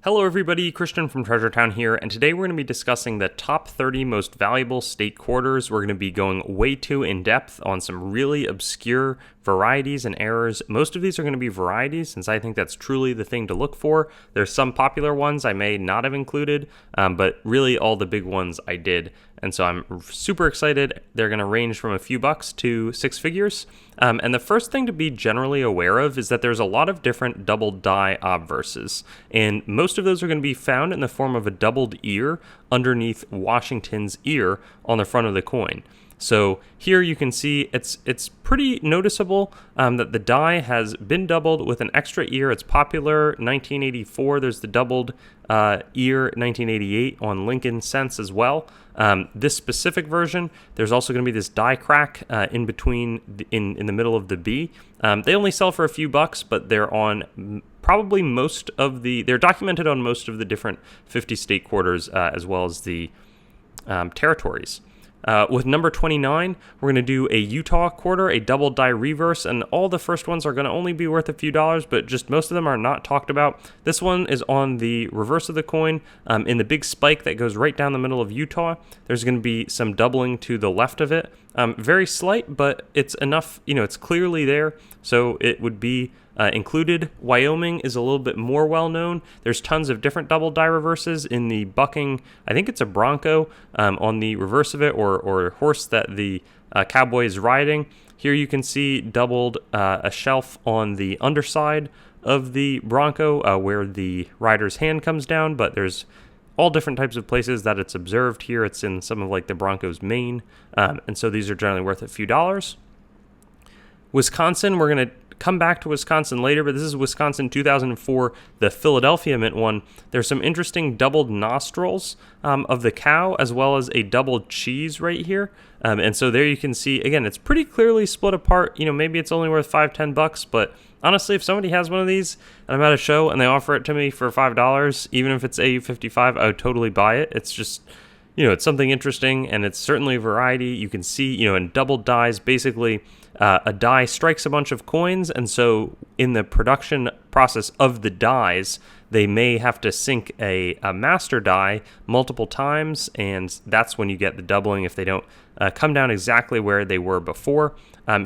Hello everybody, Christian from Treasure Town here, and today we're going to be discussing the top 30 most valuable state quarters. We're going to be going way too in-depth on some really obscure varieties and errors. Most of these are going to be varieties, since I think that's truly the thing to look for. There's some popular ones I may not have included, but really all the big ones I did. And so I'm super excited. They're going to range from a few bucks to six figures. And the first thing to be generally aware of is that there's a lot of different double die obverses. And most of those are going to be found in the form of a doubled ear underneath Washington's ear on the front of the coin. So here you can see it's pretty noticeable that the die has been doubled with an extra ear. It's popular 1984. There's the doubled ear 1988 on Lincoln cents as well. This specific version, there's also going to be this die crack in between in the middle of the B. They only sell for a few bucks, but they're on probably they're documented on most of the different 50 state quarters as well as the territories. With number 29, we're going to do a Utah quarter, a double die reverse, and all the first ones are going to only be worth a few dollars, but just most of them are not talked about. This one is on the reverse of the coin, in the big spike that goes right down the middle of Utah. There's going to be some doubling to the left of it. Very slight, but it's enough, it's clearly there, so it would be included. Wyoming is a little bit more well known. There's tons of different double die reverses in the bucking, I think it's a bronco on the reverse of it, or horse that the cowboy is riding. Here you can see doubled a shelf on the underside of the bronco where the rider's hand comes down, but there's all different types of places that it's observed. Here it's in some of like the bronco's mane, and so these are generally worth a few dollars. Wisconsin, we're going to come back to Wisconsin later, but this is Wisconsin 2004, the Philadelphia Mint one. There's some interesting doubled nostrils of the cow, as well as a doubled cheese right here. And so there you can see, again, it's pretty clearly split apart. Maybe it's only worth $5-10, but honestly, if somebody has one of these and I'm at a show and they offer it to me for $5, even if it's A55, I would totally buy it. It's just, it's something interesting, and it's certainly a variety. You can see, in double dies, basically a die strikes a bunch of coins, and so in the production process of the dies, they may have to sink a master die multiple times, and that's when you get the doubling if they don't come down exactly where they were before.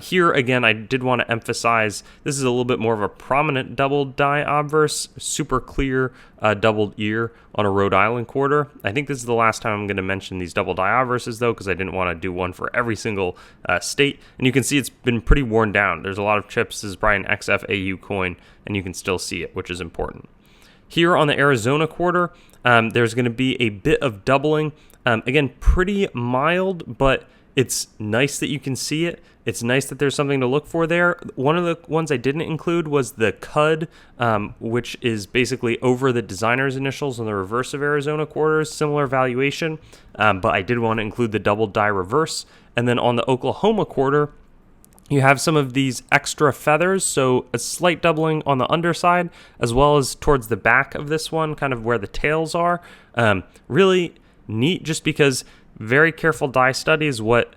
Here, again, I did want to emphasize this is a little bit more of a prominent doubled die obverse, super clear doubled ear on a Rhode Island quarter. I think this is the last time I'm going to mention these double die obverses, though, because I didn't want to do one for every single state. And you can see it's been pretty worn down. There's a lot of chips. This is probably an XFAU coin, and you can still see it, which is important. Here on the Arizona quarter, there's going to be a bit of doubling. Again, pretty mild, but it's nice that you can see it. It's nice that there's something to look for there. One of the ones I didn't include was the CUD, which is basically over the designer's initials on the reverse of Arizona quarters, similar valuation, but I did want to include the double die reverse. And then on the Oklahoma quarter, you have some of these extra feathers, so a slight doubling on the underside, as well as towards the back of this one, kind of where the tails are. Really neat, just because very careful die study is what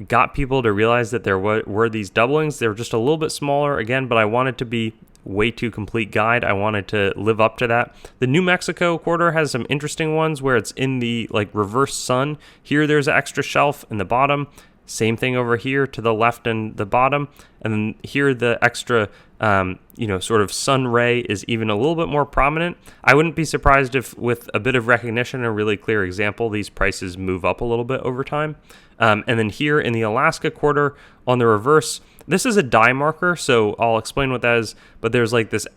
got people to realize that there were these doublings. They were just a little bit smaller, again, but I wanted to be way too complete guide. I wanted to live up to that. The New Mexico quarter has some interesting ones where it's in the reverse sun. Here there's an extra shelf in the bottom. Same thing over here to the left and the bottom. And then here the extra, sort of sun ray is even a little bit more prominent. I wouldn't be surprised if with a bit of recognition and a really clear example, these prices move up a little bit over time. And then here in the Alaska quarter on the reverse, this is a die marker, so I'll explain what that is. But there's this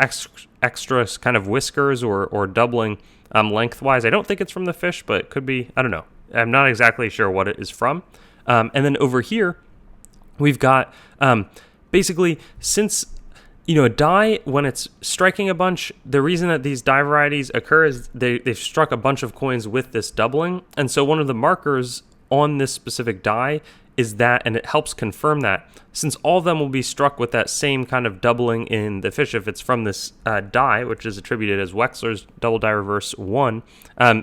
extra kind of whiskers or doubling lengthwise. I don't think it's from the fish, but it could be. I don't know. I'm not exactly sure what it is from. And then over here, we've got basically, since a die, when it's striking a bunch, the reason that these die varieties occur is they've struck a bunch of coins with this doubling. And so one of the markers on this specific die is that, and it helps confirm that, since all of them will be struck with that same kind of doubling in the fish, if it's from this die, which is attributed as Wexler's double die reverse 1,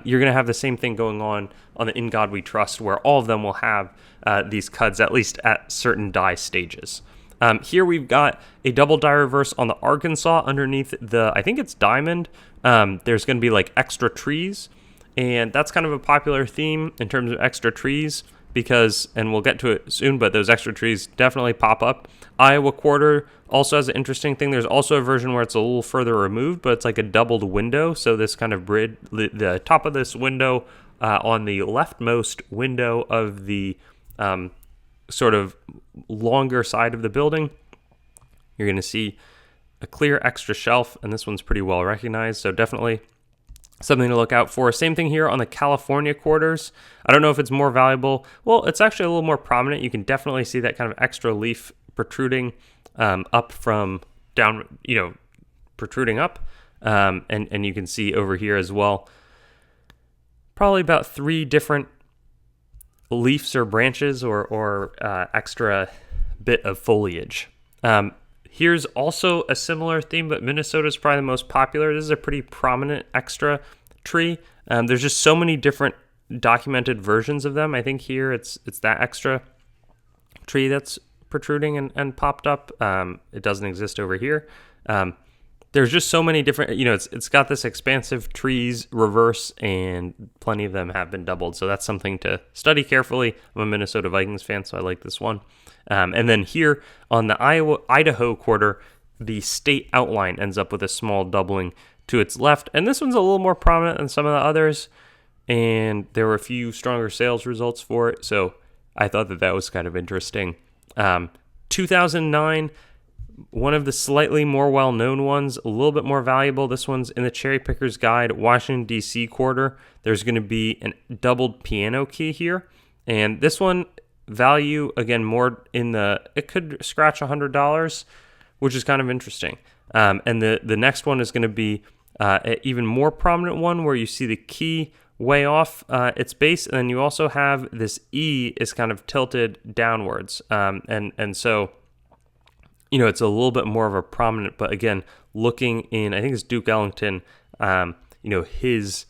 you're going to have the same thing going on the In God We Trust, where all of them will have these CUDs, at least at certain die stages. Here we've got a double die reverse on the Arkansas underneath the, I think it's diamond, there's going to be like extra trees, and that's kind of a popular theme in terms of extra trees because, and we'll get to it soon, but those extra trees definitely pop up. Iowa quarter also has an interesting thing. There's also a version where it's a little further removed, but it's like a doubled window. So this kind of bridge, the top of this window on the leftmost window of the sort of longer side of the building, you're going to see a clear extra shelf, and this one's pretty well recognized, so definitely something to look out for. Same thing here on the California quarters. I don't know if it's more valuable. Well, it's actually a little more prominent. You can definitely see that kind of extra leaf protruding up from down, protruding up, and you can see over here as well, probably about 3 different leaves or branches or extra bit of foliage. Here's also a similar theme, but Minnesota is probably the most popular. This is a pretty prominent extra tree. There's just so many different documented versions of them. I think here it's that extra tree that's protruding and popped up. It doesn't exist over here. There's just so many different, it's got this expansive trees reverse, and plenty of them have been doubled. So that's something to study carefully. I'm a Minnesota Vikings fan, so I like this one. And then here on the Idaho quarter, the state outline ends up with a small doubling to its left. And this one's a little more prominent than some of the others. And there were a few stronger sales results for it. So I thought that was kind of interesting. 2009, one of the slightly more well-known ones, a little bit more valuable. This one's in the Cherry Picker's Guide, Washington, D.C. quarter. There's going to be a doubled piano key here. And this one, value, again, more in it could scratch $100, which is kind of interesting. And the next one is going to be an even more prominent one where you see the key way off its base, and then you also have this E is kind of tilted downwards. And so, it's a little bit more of a prominent, but again, looking in, I think it's Duke Ellington, his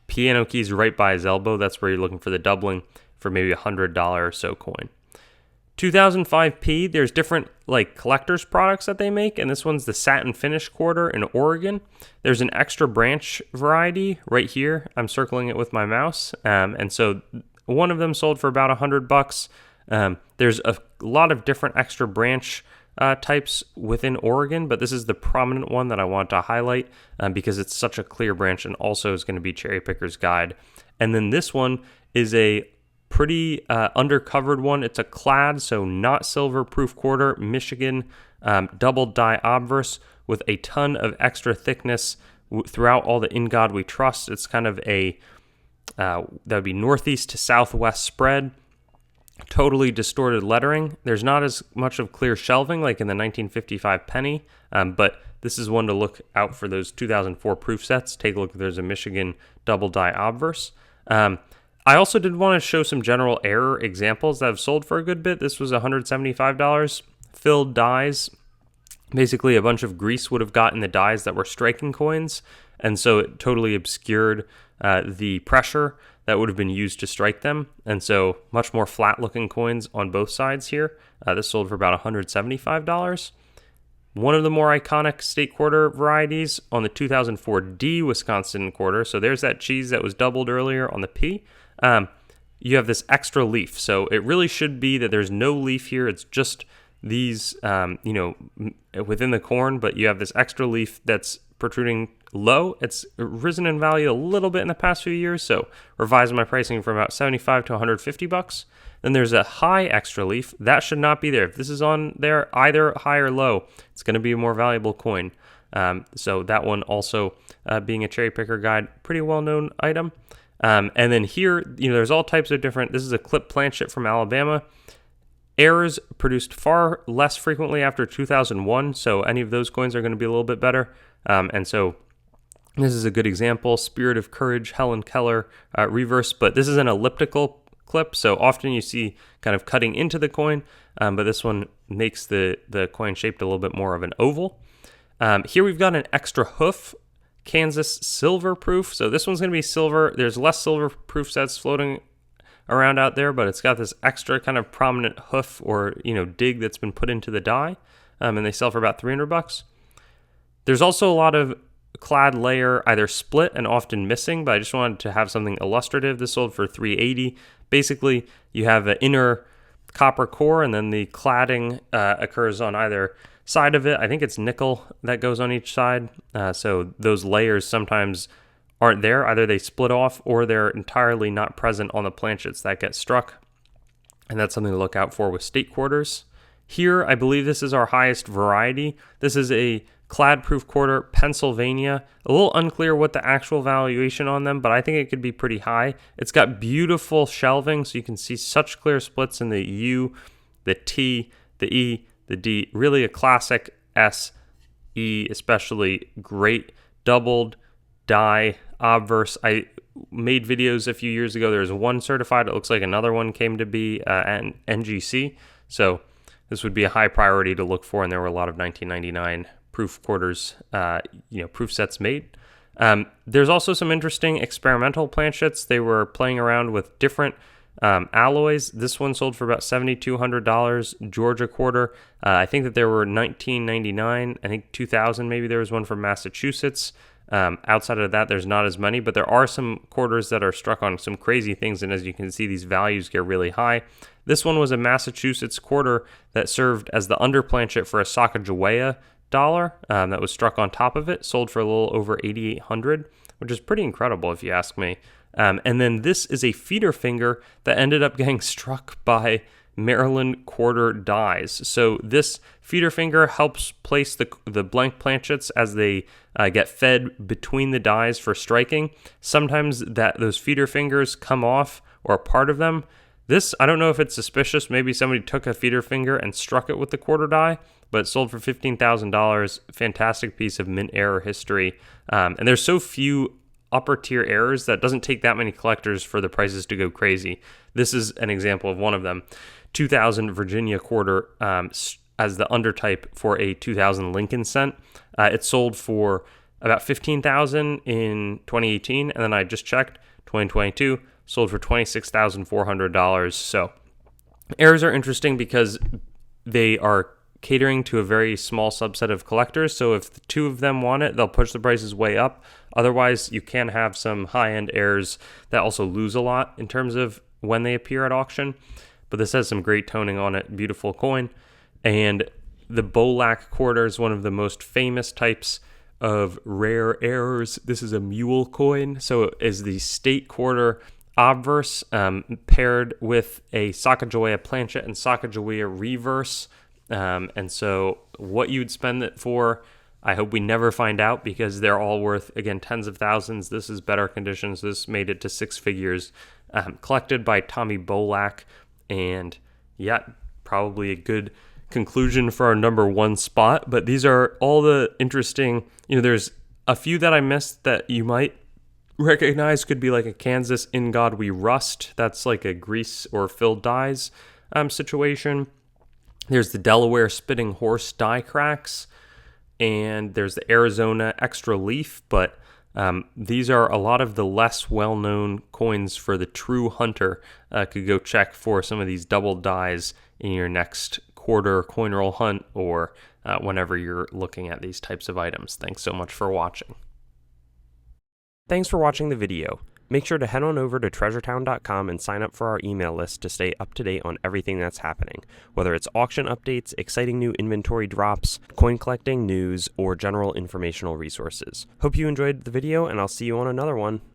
piano key's right by his elbow. That's where you're looking for the doubling for maybe $100 or so coin. 2005P, there's different like collector's products that they make, and this one's the Satin finish quarter in Oregon. There's an extra branch variety right here. I'm circling it with my mouse, and so one of them sold for about $100. There's a lot of different extra branch types within Oregon, but this is the prominent one that I want to highlight because it's such a clear branch, and also is going to be Cherry Picker's Guide. And then this one is a pretty undercovered one. It's a clad, so not silver proof quarter, Michigan double die obverse with a ton of extra thickness throughout all the In God We Trust. It's kind of a that would be northeast to southwest spread. Totally distorted lettering. There's not as much of clear shelving like in the 1955 penny, but this is one to look out for those 2004 proof sets. Take a look if there's a Michigan double die obverse. I also did want to show some general error examples that have sold for a good bit. This was $175. Filled dies. Basically, a bunch of grease would have gotten the dies that were striking coins, and so it totally obscured the pressure that would have been used to strike them, and so much more flat-looking coins on both sides here. This sold for about $175. One of the more iconic state quarter varieties on the 2004 D Wisconsin quarter. So there's that cheese that was doubled earlier on the P. You have this extra leaf. So it really should be that there's no leaf here. It's just these, within the corn, but you have this extra leaf that's protruding low. It's risen in value a little bit in the past few years. So revised my pricing from about $75 to $150. Then there's a high extra leaf. That should not be there. If this is on there, either high or low, it's going to be a more valuable coin. So that one also being a Cherry Picker Guide, pretty well-known item. And then here, there's all types of different, this is a clip planchet from Alabama. Errors produced far less frequently after 2001, so any of those coins are going to be a little bit better. And so this is a good example. Spirit of Courage, Helen Keller, reverse, but this is an elliptical clip, so often you see kind of cutting into the coin, but this one makes the coin shaped a little bit more of an oval. Here we've got an extra hoof, Kansas silver proof, so this one's going to be silver. There's less silver proof sets floating around out there, but it's got this extra kind of prominent hoof or dig that's been put into the die, and they sell for about $300. There's also a lot of clad layer either split and often missing, but I just wanted to have something illustrative. This sold for $380. Basically, you have an inner copper core, and then the cladding occurs on either side of it. I think it's nickel that goes on each side. So those layers sometimes aren't there. Either they split off or they're entirely not present on the planchets that get struck. And that's something to look out for with state quarters. Here, I believe this is our highest variety. This is a clad-proof quarter, Pennsylvania. A little unclear what the actual valuation on them, but I think it could be pretty high. It's got beautiful shelving, so you can see such clear splits in the U, the T, the E, the D. Really a classic S, E, especially great doubled die obverse. I made videos a few years ago. There's one certified. It looks like another one came to be an NGC. So this would be a high priority to look for, and there were a lot of 1999 proof quarters, proof sets made. There's also some interesting experimental planchets. They were playing around with different alloys. This one sold for about $7,200, Georgia quarter. I think that there were $19.99. I think 2000 maybe there was one from Massachusetts. Outside of that, there's not as many, but there are some quarters that are struck on some crazy things, and as you can see, these values get really high. This one was a Massachusetts quarter that served as the underplanchet for a Sacagawea dollar that was struck on top of it, sold for a little over $8,800, which is pretty incredible if you ask me. And then this is a feeder finger that ended up getting struck by Maryland quarter dies. So this feeder finger helps place the blank planchets as they get fed between the dies for striking. Sometimes those feeder fingers come off or a part of them. This, I don't know if it's suspicious. Maybe somebody took a feeder finger and struck it with the quarter die, but it sold for $15,000. Fantastic piece of mint error history. And there's so few upper tier errors that doesn't take that many collectors for the prices to go crazy. This is an example of one of them. 2000 Virginia quarter as the undertype for a 2000 Lincoln cent. It sold for about $15,000 in 2018, and then I just checked 2022 sold for $26,400. So errors are interesting because they are catering to a very small subset of collectors. So if the two of them want it, they'll push the prices way up. Otherwise, you can have some high-end errors that also lose a lot in terms of when they appear at auction. But this has some great toning on it. Beautiful coin. And the Bolac quarter is one of the most famous types of rare errors. This is a mule coin. So it is the state quarter obverse paired with a Sacagawea planchet and Sacagawea reverse. And so what you'd spend it for, I hope we never find out, because they're all worth, again, tens of thousands. This is better conditions. This made it to six figures. Collected by Tommy Bolac. And yeah, probably a good conclusion for our number one spot. But these are all the interesting, there's a few that I missed that you might recognize. Could be like a Kansas In God We Rust. That's like a grease or filled dies situation. There's the Delaware Spitting Horse die cracks. And there's the Arizona Extra Leaf. But these are a lot of the less well-known coins for the true hunter. Could go check for some of these double dies in your next quarter coin roll hunt or whenever you're looking at these types of items. Thanks so much for watching. Thanks for watching the video. Make sure to head on over to treasuretown.com and sign up for our email list to stay up to date on everything that's happening, whether it's auction updates, exciting new inventory drops, coin collecting news, or general informational resources. Hope you enjoyed the video, and I'll see you on another one.